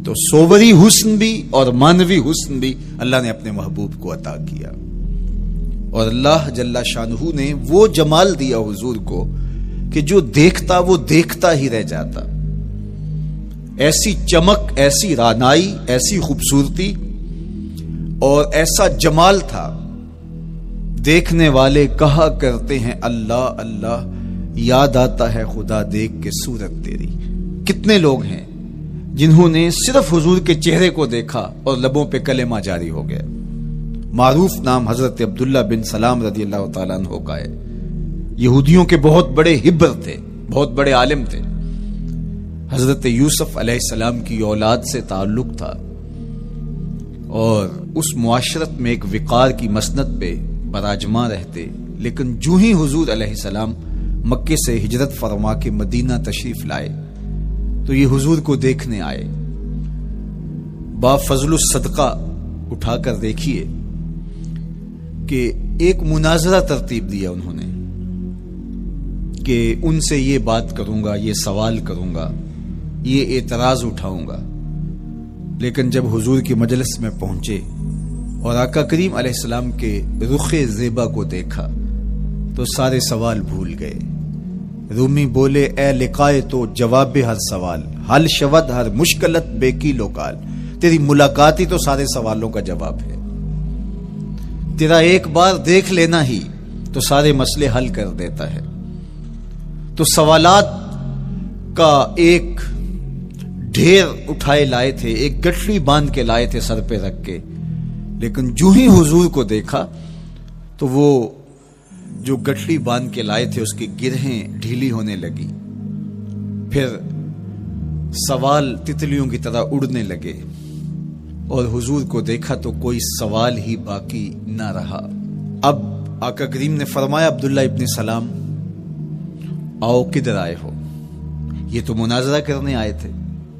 تو صوری حسن بھی اور مانوی حسن بھی اللہ نے اپنے محبوب کو عطا کیا، اور اللہ جل شانہ نے وہ جمال دیا حضور کو کہ جو دیکھتا وہ دیکھتا ہی رہ جاتا۔ ایسی چمک، ایسی رانائی، ایسی خوبصورتی اور ایسا جمال تھا، دیکھنے والے کہا کرتے ہیں اللہ اللہ، یاد آتا ہے خدا دیکھ کے صورت تیری۔ کتنے لوگ ہیں جنہوں نے صرف حضور کے چہرے کو دیکھا اور لبوں پہ کلمہ جاری ہو گیا۔ معروف نام حضرت عبداللہ بن سلام رضی اللہ تعالیٰ عنہ کا ہے، یہودیوں کے بہت بڑے حبر تھے، بہت بڑے عالم تھے، حضرت یوسف علیہ السلام کی اولاد سے تعلق تھا، اور اس معاشرت میں ایک وقار کی مسند پہ براجماں رہتے، لیکن جو ہی حضور علیہ السلام مکے سے ہجرت فرما کے مدینہ تشریف لائے تو یہ حضور کو دیکھنے آئے۔ با فضل الصدقہ اٹھا کر دیکھیے کہ ایک مناظرہ ترتیب دیا انہوں نے کہ ان سے یہ بات کروں گا، یہ سوال کروں گا، یہ اعتراض اٹھاؤں گا، لیکن جب حضور کی مجلس میں پہنچے اور آقا کریم علیہ السلام کے رخ زیبا کو دیکھا تو سارے سوال بھول گئے۔ رومی بولے، اے لقائے تو جواب ہر سوال، حل شود ہر مشکلت بے کی لوکال۔ تیری ملاقات ہی تو سارے سوالوں کا جواب ہے، تیرا ایک بار دیکھ لینا ہی تو سارے مسئلے حل کر دیتا ہے۔ تو سوالات کا ایک ڈھیر اٹھائے لائے تھے، ایک گٹھڑی باندھ کے لائے تھے سر پہ رکھ کے، لیکن جو ہی حضور کو دیکھا تو وہ جو گٹھڑی باندھ کے لائے تھے اس کی گرہیں ڈھیلی ہونے لگی، پھر سوال تتلیوں کی طرح اڑنے لگے، اور حضور کو دیکھا تو کوئی سوال ہی باقی نہ رہا۔ اب آقا کریم نے فرمایا عبداللہ ابن سلام آؤ کدھر آئے ہو؟ یہ تو مناظرہ کرنے آئے تھے،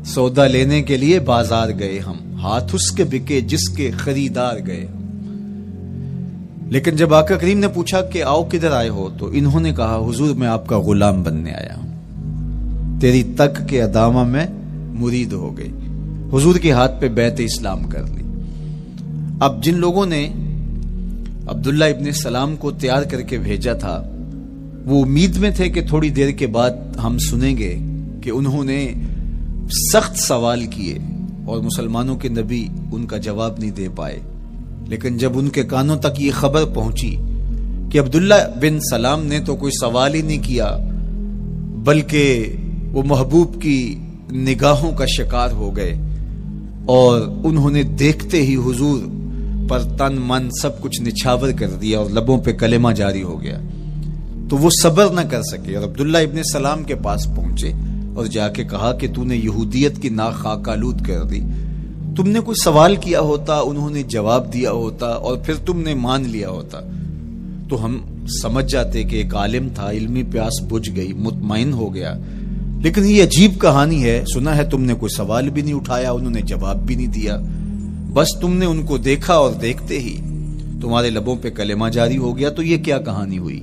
سودا لینے کے لیے بازار گئے ہم، ہاتھ اس کے بکے جس کے خریدار گئے۔ لیکن جب آقا کریم نے پوچھا کہ آؤ کدھر آئے ہو تو انہوں نے کہا حضور میں آپ کا غلام بننے آیا ہوں، تیری تک کے ادامہ میں مرید ہو گئی، حضور کے ہاتھ پہ بیعت اسلام کر لی۔ اب جن لوگوں نے عبداللہ ابن سلام کو تیار کر کے بھیجا تھا وہ امید میں تھے کہ تھوڑی دیر کے بعد ہم سنیں گے کہ انہوں نے سخت سوال کیے اور مسلمانوں کے نبی ان کا جواب نہیں دے پائے، لیکن جب ان کے کانوں تک یہ خبر پہنچی کہ عبداللہ بن سلام نے تو کوئی سوال ہی نہیں کیا بلکہ وہ محبوب کی نگاہوں کا شکار ہو گئے اور انہوں نے دیکھتے ہی حضور پر تن من سب کچھ نچھاور کر دیا اور لبوں پہ کلمہ جاری ہو گیا، تو وہ صبر نہ کر سکے اور عبداللہ ابن سلام کے پاس پہنچے اور جا کے کہا کہ تو نے یہودیت کی ناک خاک آلود کر دی، تم نے کوئی سوال کیا ہوتا، انہوں نے جواب دیا ہوتا اور پھر تم نے مان لیا ہوتا تو ہم سمجھ جاتے کہ ایک عالم تھا، علمی پیاس بجھ گئی، مطمئن ہو گیا، لیکن یہ عجیب کہانی ہے، سنا ہے تم نے کوئی سوال بھی نہیں اٹھایا، انہوں نے جواب بھی نہیں دیا، بس تم نے ان کو دیکھا اور دیکھتے ہی تمہارے لبوں پہ کلمہ جاری ہو گیا، تو یہ کیا کہانی ہوئی؟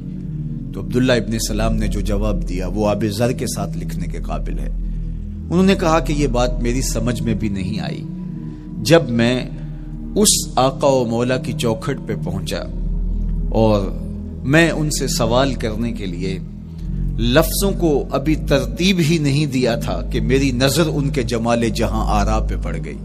تو عبداللہ ابن سلام نے جو جواب دیا وہ آب زر کے ساتھ لکھنے کے قابل ہے۔ انہوں نے کہا کہ یہ بات میری سمجھ میں بھی نہیں آئی، جب میں اس آقا و مولا کی چوکھٹ پہ پہنچا اور میں ان سے سوال کرنے کے لیے لفظوں کو ابھی ترتیب ہی نہیں دیا تھا کہ میری نظر ان کے جمال جہاں آرا پہ پڑ گئی۔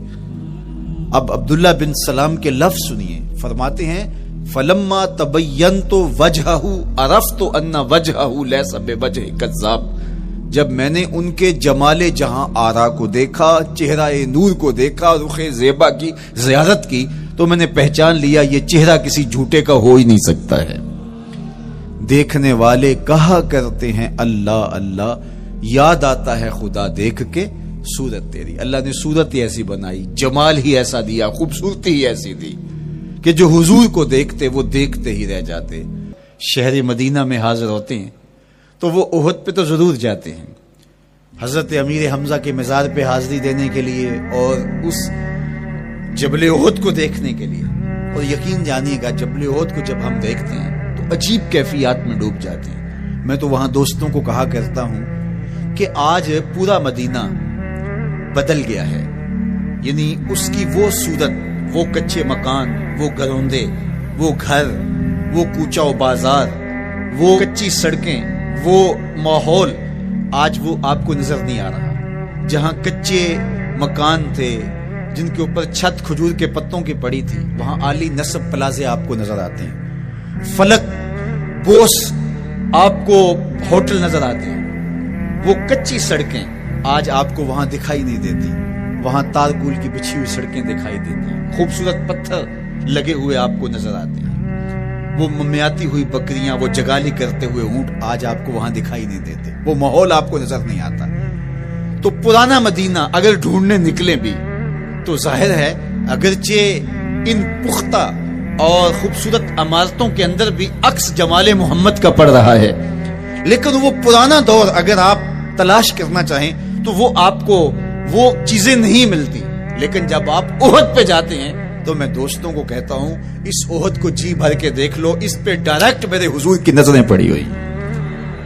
اب عبداللہ بن سلام کے لفظ سنیے، فرماتے ہیں فلما تبینت وجہہ عرفت ان وجہہ لیس بوجہ کذاب، جب میں نے ان کے جمال جہاں آرا کو دیکھا، چہرہ نور کو دیکھا، رخ زیبا کی زیارت کی، تو میں نے پہچان لیا یہ چہرہ کسی جھوٹے کا ہو ہی نہیں سکتا ہے۔ دیکھنے والے کہا کرتے ہیں اللہ اللہ، یاد آتا ہے خدا دیکھ کے صورت تیری، اللہ نے صورت ہی ایسی بنائی، جمال ہی ایسا دیا، خوبصورتی ہی ایسی دی کہ جو حضور کو دیکھتے وہ دیکھتے ہی رہ جاتے۔ شہر مدینہ میں حاضر ہوتے ہیں تو وہ احد پہ تو ضرور جاتے ہیں، حضرت امیر حمزہ کے مزار پہ حاضری دینے کے لیے اور اس جبل احد کو دیکھنے کے لیے، اور یقین جانیے گا جبل احد کو جب ہم دیکھتے ہیں تو عجیب کیفیات میں ڈوب جاتے ہیں۔ میں تو وہاں دوستوں کو کہا کرتا ہوں کہ آج پورا مدینہ بدل گیا ہے، یعنی اس کی وہ صورت، وہ کچے مکان، وہ گروندے، وہ گھر، وہ کوچہ و بازار، وہ کچی سڑکیں، وہ ماحول آج وہ آپ کو نظر نہیں آ رہا۔ جہاں کچے مکان تھے جن کے اوپر چھت کھجور کے پتوں کی پڑی تھی، وہاں عالی نصب پلازے آپ کو نظر آتے ہیں، فلک بوس آپ کو ہوٹل نظر آتے ہیں، وہ کچی سڑکیں آج آپ کو وہاں دکھائی نہیں دیتی، وہاں تارکول کی بچھی ہوئی سڑکیں دکھائی دیتی ہیں، خوبصورت پتھر لگے ہوئے آپ کو نظر آتے ہیں، وہ ممیاتی ہوئی بکریاں، وہ جگالی کرتے ہوئے اونٹ آج آپ کو وہاں دکھائی نہیں دیتے، وہ ماحول آپ کو نظر نہیں آتا۔ تو پرانا مدینہ اگر ڈھونڈنے نکلے بھی تو ظاہر ہے اگرچہ ان پختہ اور خوبصورت عمارتوں کے اندر بھی عکس جمال محمد کا پڑ رہا ہے، لیکن وہ پرانا دور اگر آپ تلاش کرنا چاہیں تو وہ آپ کو وہ چیزیں نہیں ملتی۔ لیکن جب آپ احد پہ جاتے ہیں تو میں دوستوں کو کہتا ہوں اس احد کو جی بھر کے دیکھ لو، اس پہ ڈائریکٹ میرے حضور کی نظریں پڑی ہوئی،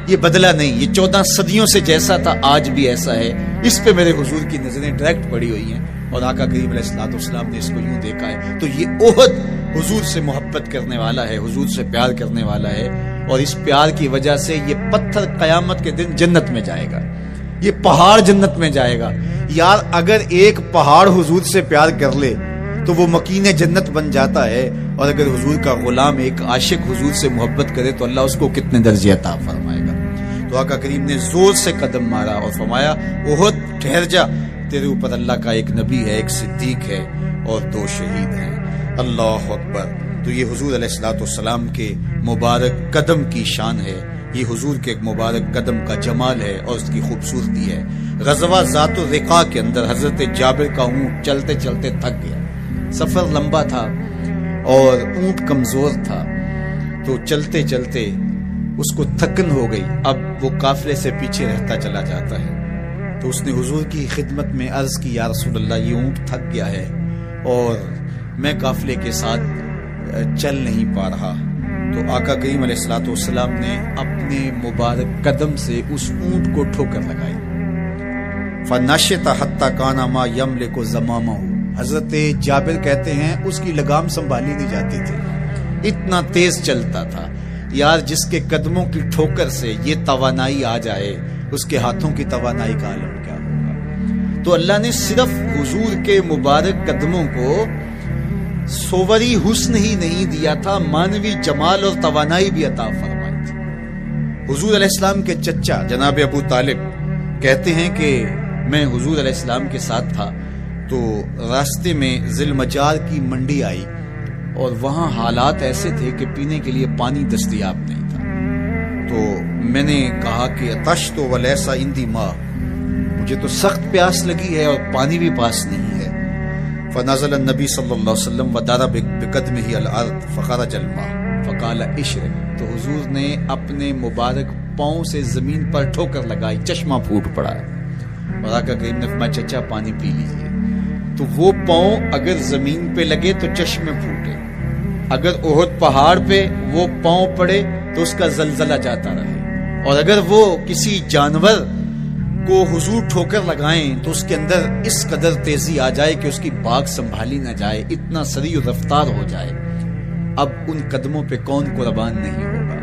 یہ بدلا نہیں، یہ 14 صدیوں سے جیسا تھا آج بھی ایسا ہے، اس پہ میرے حضور کی نظریں ڈائریکٹ پڑی ہوئی ہیں، اور آقا کریم علیہ الصلوۃ والسلام نے اس کو یوں دیکھا ہے۔ تو یہ احد حضور سے محبت کرنے والا ہے، حضور سے پیار کرنے والا ہے، اور اس پیار کی وجہ سے یہ پتھر قیامت کے دن جنت میں جائے گا، یہ پہاڑ جنت میں جائے گا۔ یار اگر ایک پہاڑ حضور سے پیار کر لے تو وہ مکین جنت بن جاتا ہے، اور اگر حضور کا غلام ایک عاشق حضور سے محبت کرے تو اللہ اس کو کتنے درجے عطا فرمائے گا۔ تو آقا کریم نے زور سے قدم مارا اور فرمایا احد ٹھہر جا، تیرے اوپر اللہ کا ایک نبی ہے، ایک صدیق ہے اور 2 شہید ہیں۔ اللہ اکبر۔ تو یہ حضور علیہ الصلوۃ والسلام کے مبارک قدم کی شان ہے، یہ حضور کے ایک مبارک قدم کا جمال ہے اور اس کی خوبصورتی ہے۔ غزوہ ذات الرقاع کے اندر حضرت جابر کا اونٹ چلتے چلتے تھک گیا، سفر لمبا تھا اور اونٹ کمزور تھا، تو چلتے چلتے اس کو تھکن ہو گئی۔ اب وہ قافلے سے پیچھے رہتا چلا جاتا ہے، تو اس نے حضور کی خدمت میں عرض کی، یا رسول اللہ یہ اونٹ تھک گیا ہے اور میں قافلے کے ساتھ چل نہیں پا رہا۔ تو آقا کریم علیہ الصلوۃ والسلام نے اپنے مبارک قدم سے اس اونٹ کو ٹھوکر لگائی۔ فنشط حتی کان ما یملک زمامہ، حضرت جابر کہتے ہیں اس کی لگام سنبھالی نہیں جاتی تھی، اتنا تیز چلتا تھا۔ یار جس کے قدموں کی ٹھوکر سے یہ توانائی آ جائے، اس کے ہاتھوں کی توانائی کا عالم کیا ہوگا۔ تو اللہ نے صرف حضور کے مبارک قدموں کو صوری حسن ہی نہیں دیا تھا، مانوی جمال اور توانائی بھی عطا فرمائی تھی۔ حضور علیہ السلام کے چچا جناب ابو طالب کہتے ہیں کہ میں حضور علیہ السلام کے ساتھ تھا، تو راستے میں ذی المجال کی منڈی آئی اور وہاں حالات ایسے تھے کہ پینے کے لیے پانی دستیاب نہیں تھا۔ تو میں نے کہا کہ عطشت ولیس عندی ماء، مجھے تو سخت پیاس لگی ہے اور پانی بھی پاس نہیں ہے۔ فنزل النبی صلی اللہ علیہ وسلم وضرب بقدمہ الارض فخرج الماء فقال اشرب، تو حضور نے اپنے مبارک پاؤں سے زمین پر ٹھوکر لگائی، چشمہ پھوٹ پڑا اور آقا کریم نے فرمایا چچا پانی پی لیجیے۔ تو وہ پاؤں اگر زمین پہ لگے تو چشمے پھوٹے، اگر احد پہاڑ پہ وہ پاؤں پڑے تو اس کا زلزلہ جاتا رہے، اور اگر وہ کسی جانور کو حضور ٹھوکر لگائیں تو اس کے اندر اس قدر تیزی آ جائے کہ اس کی باغ سنبھالی نہ جائے، اتنا سریع و رفتار ہو جائے۔ اب ان قدموں پہ کون قربان نہیں ہوگا؟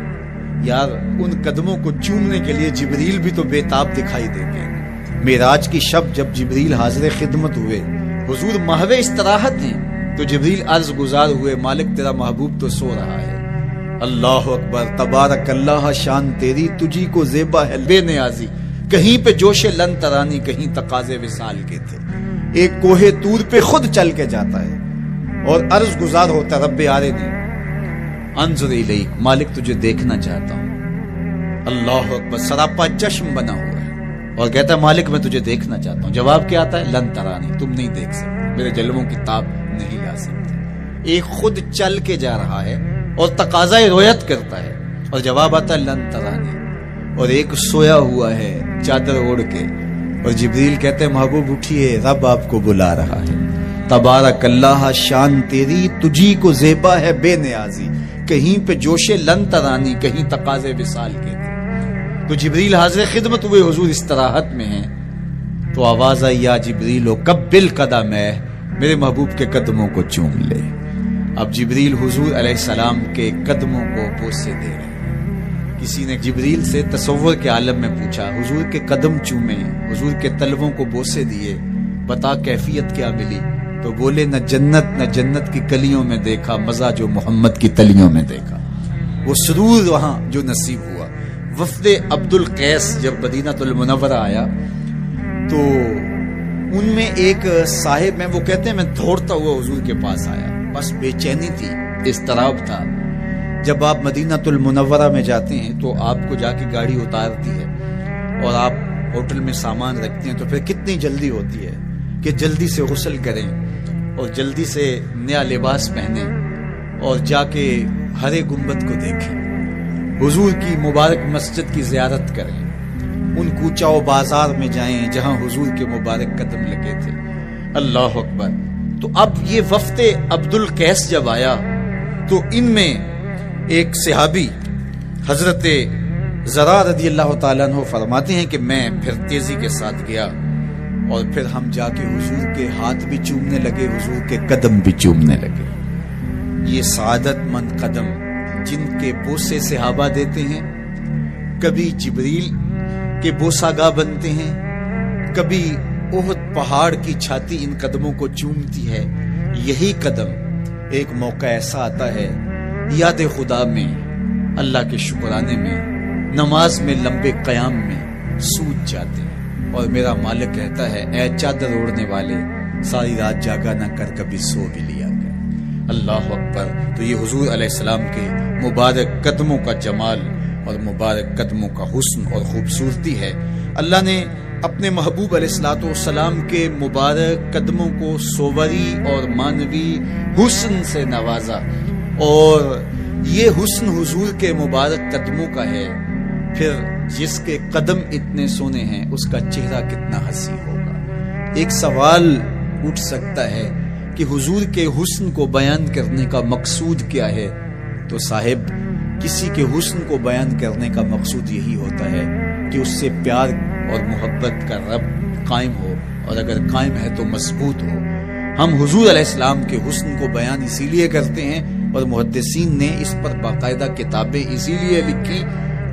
یار ان قدموں کو چومنے کے لیے جبریل بھی تو بے تاب دکھائی دیتے ہیں۔ معراج کی شب جب جبریل حاضر خدمت ہوئے، حضور محو استراحت ہیں، تو جبریل عرض گزار ہوئے مالک تیرا محبوب تو سو رہا ہے۔ اللہ اکبر، تبارک اللہ، شان تیری تجھی کو زیبا ہے بے نیازی، کہیں پہ جوش لن ترانی، کہیں تقاضے وصال کے تھے۔ ایک کوہ طور پہ خود چل کے جاتا ہے اور عرض گزار ہوتا رب آرنی انظر الیک، مالک تجھے دیکھنا چاہتا ہوں۔ اللہ اکبر، سراپا چشم بنا ہوا ہے اور کہتا ہے مالک میں تجھے دیکھنا چاہتا ہوں۔ جواب کیا آتا ہے؟ لن ترانی، تم نہیں دیکھ سکتے، میرے جلووں کی تاب نہیں لا سکتے۔ ایک خود چل کے جا رہا ہے اور تقاضا رویت کرتا ہے، اور جواب آتا ہے لن ترانی، اور ایک سویا ہوا ہے چادر اوڑھ کے، اور جبریل کہتے ہیں محبوب اٹھیے، رب آپ کو بلا رہا ہے۔ تبارک اللہ، شان تیری تجھی کو زیبا ہے بے نیازی، کہیں پہ جوش لن ترانی، کہیں تقاضے وصال کے تھے۔ تو جبریل حاضر خدمت ہوئے، حضور استراحت میں ہیں، تو آواز آئی یا جبریل قبل قدم ہے، میرے محبوب کے قدموں کو چوم لے۔ اب جبریل حضور علیہ السلام کے قدموں کو بوسے دے رہے۔ کسی نے جبریل سے تصور کے عالم میں پوچھا، حضور کے قدم چومے، حضور کے تلووں کو بوسے دیے، بتا کیفیت کیا ملی؟ تو بولے نہ جنت کی کلیوں میں دیکھا مزہ جو محمد کی تلیوں میں دیکھا۔ وہ سرور وہاں جو نصیب ہوا۔ وفد عبد القیس جب مدینہ المنورہ آیا تو ان میں ایک صاحب ہیں، وہ کہتے ہیں میں دوڑتا ہوا حضور کے پاس آیا، بس بے چینی تھی، اضطراب تھا۔ جب آپ مدینہ المنورہ میں جاتے ہیں تو آپ کو جا کے گاڑی اتارتی ہے اور آپ ہوٹل میں سامان رکھتے ہیں، تو پھر کتنی جلدی ہوتی ہے کہ جلدی سے غسل کریں اور جلدی سے نیا لباس پہنیں اور جا کے ہرے گنبد کو دیکھیں، حضور کی مبارک مسجد کی زیارت کریں، ان کوچہ و بازار میں جائیں جہاں حضور کے مبارک قدم لگے تھے۔ اللہ اکبر۔ تو اب یہ وفد عبد القیس جب آیا تو ان میں ایک صحابی حضرت زرع رضی اللہ تعالیٰ عنہ فرماتے ہیں کہ میں پھر تیزی کے ساتھ گیا اور پھر ہم جا کے حضور کے ہاتھ بھی چومنے لگے، حضور کے قدم بھی چومنے لگے۔ یہ سعادت مند قدم جن کے بوسے صحابہ دیتے ہیں، کبھی جبریل کے بوسہ گاہ بنتے ہیں، کبھی احد پہاڑ کی چھاتی ان قدموں کو چومتی ہے۔ یہی قدم ایک موقع ایسا آتا ہے یاد خدا میں، اللہ کے شکرانے میں، نماز میں، لمبے قیام میں سوج جاتے ہیں۔ اور میرا مالک کہتا ہے اے چادر اوڑھنے والے ساری رات جاگا نہ کر کبھی سو بھی لیا کر۔ اللہ اکبر۔ تو یہ حضور علیہ السلام کے مبارک قدموں کا جمال اور مبارک قدموں کا حسن اور خوبصورتی ہے۔ اللہ نے اپنے محبوب علیہ الصلوۃ والسلام کے مبارک قدموں کو صوری اور معنوی حسن سے نوازا، اور یہ حسن حضور کے مبارک قدموں کا ہے، پھر جس کے قدم اتنے سونے ہیں اس کا چہرہ کتنا حسین ہوگا۔ ایک سوال اٹھ سکتا ہے کہ حضور کے حسن کو بیان کرنے کا مقصود کیا ہے؟ تو صاحب، کسی کے حسن کو بیان کرنے کا مقصود یہی ہوتا ہے کہ اس سے پیار اور محبت کا ربط قائم ہو، اور اگر قائم ہے تو مضبوط ہو۔ ہم حضور علیہ السلام کے حسن کو بیان اسی لیے کرتے ہیں، اور محدثین نے اس پر باقاعدہ کتابیں اسی لیے لکھی،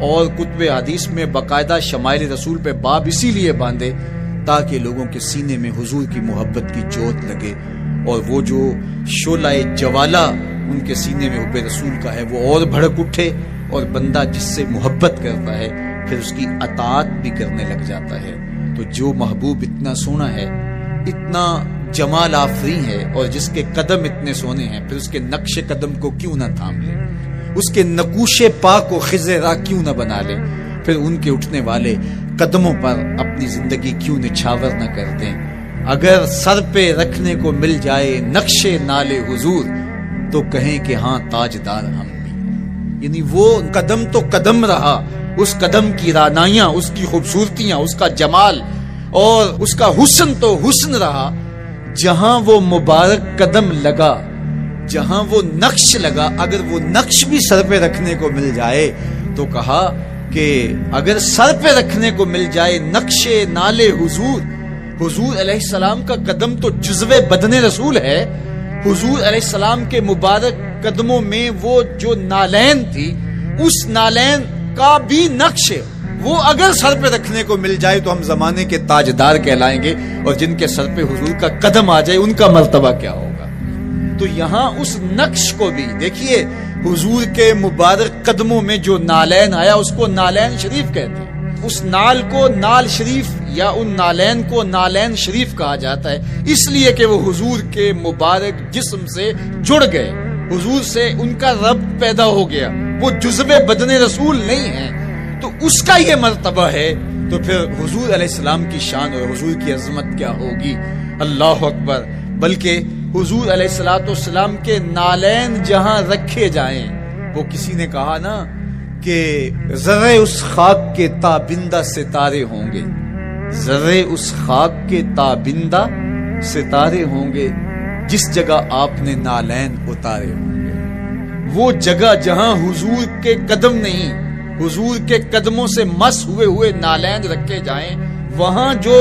اور کتب حدیث میں باقاعدہ شمائل رسول پہ باب اسی لیے باندھے تاکہ لوگوں کے سینے میں حضور کی محبت کی جوت لگے، اور وہ جو شعلہ جوالا ان کے سینے میں حب رسول کا ہے وہ اور بھڑک اٹھے، اور بندہ جس سے محبت کرتا ہے پھر اس کی اطاعت بھی کرنے لگ جاتا ہے۔ تو جو محبوب اتنا سونا ہے، اتنا جمال آفریں ہے، اور جس کے قدم اتنے سونے ہیں، پھر اس کے نقش قدم کو کیوں نہ تھام لے، اس کے نقوش پا کو خضر راہ کیوں نہ بنا لے، پھر ان کے اٹھنے والے قدموں پر اپنی زندگی کیوں نچھاور نہ کر دیں۔ اگر سر پہ رکھنے کو مل جائے نقش نال حضور تو کہیں کہ ہاں تاجدار ہم بھی، یعنی وہ قدم تو قدم رہا، اس قدم کی رانائیاں، اس کی خوبصورتیاں، اس کا جمال اور اس کا حسن تو حسن رہا۔ جہاں وہ مبارک قدم لگا، جہاں وہ نقش لگا، اگر وہ نقش بھی سر پہ رکھنے کو مل جائے تو کہا کہ اگر سر پہ رکھنے کو مل جائے نقش نال حضور، حضور علیہ السلام کا قدم تو جزو بدن رسول ہے، حضور علیہ السلام کے مبارک قدموں میں وہ جو نالین تھی، اس نالین کا بھی نقش وہ اگر سر پہ رکھنے کو مل جائے تو ہم زمانے کے تاجدار کہلائیں گے، اور جن کے سر پہ حضور کا قدم آ جائے ان کا مرتبہ کیا ہوگا۔ تو یہاں اس نقش کو بھی دیکھیے، حضور کے مبارک قدموں میں جو نالین آیا اس کو نالین شریف کہتے ہیں۔ اس نال کو نال شریف یا ان نالین کو نالین شریف کہا جاتا ہے، اس لیے کہ وہ حضور کے مبارک جسم سے جڑ گئے، حضور سے ان کا ربط پیدا ہو گیا، وہ جزو بدن رسول نہیں ہیں، تو اس کا یہ مرتبہ ہے۔ تو پھر حضور علیہ السلام کی شان اور حضور کی عظمت کیا ہوگی، اللہ اکبر۔ بلکہ حضور علیہ السلام کے نالین جہاں رکھے جائیں، وہ کسی نے کہا نا کہ ذرے اس خاک کے تابندہ ستارے ہوں گے، ذرے اس خاک کے تابندہ ستارے ہوں گے، جس جگہ آپ نے نالین اتارے ہوں گے۔ وہ جگہ جہاں حضور کے قدم نہیں، حضور کے قدموں سے مس ہوئے ہوئے نالین رکھے جائیں، وہاں جو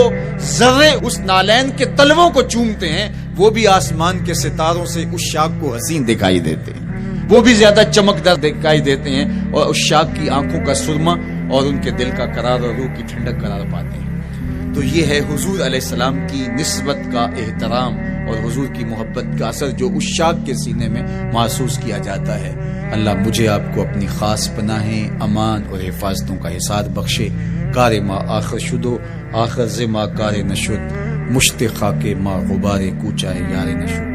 ذرے اس نالین کے تلووں کو چومتے ہیں وہ بھی آسمان کے ستاروں سے اس شاخ کو حسین دکھائی دیتے ہیں، وہ بھی زیادہ چمکدار دکھائی دیتے ہیں، اور اس شاخ کی آنکھوں کا سرما اور ان کے دل کا قرار اور روح کی ٹھنڈک قرار پاتے ہیں۔ تو یہ ہے حضور علیہ السلام کی نسبت کا احترام اور حضور کی محبت کا اثر جو اس شاخ کے سینے میں محسوس کیا جاتا ہے۔ اللہ مجھے آپ کو اپنی خاص پناہیں، امان اور حفاظتوں کا حساب بخشے۔ کار ما آخر شدو آخر ز ما کار نشد، مشت خاک ما غبار کوچہ یار نشد۔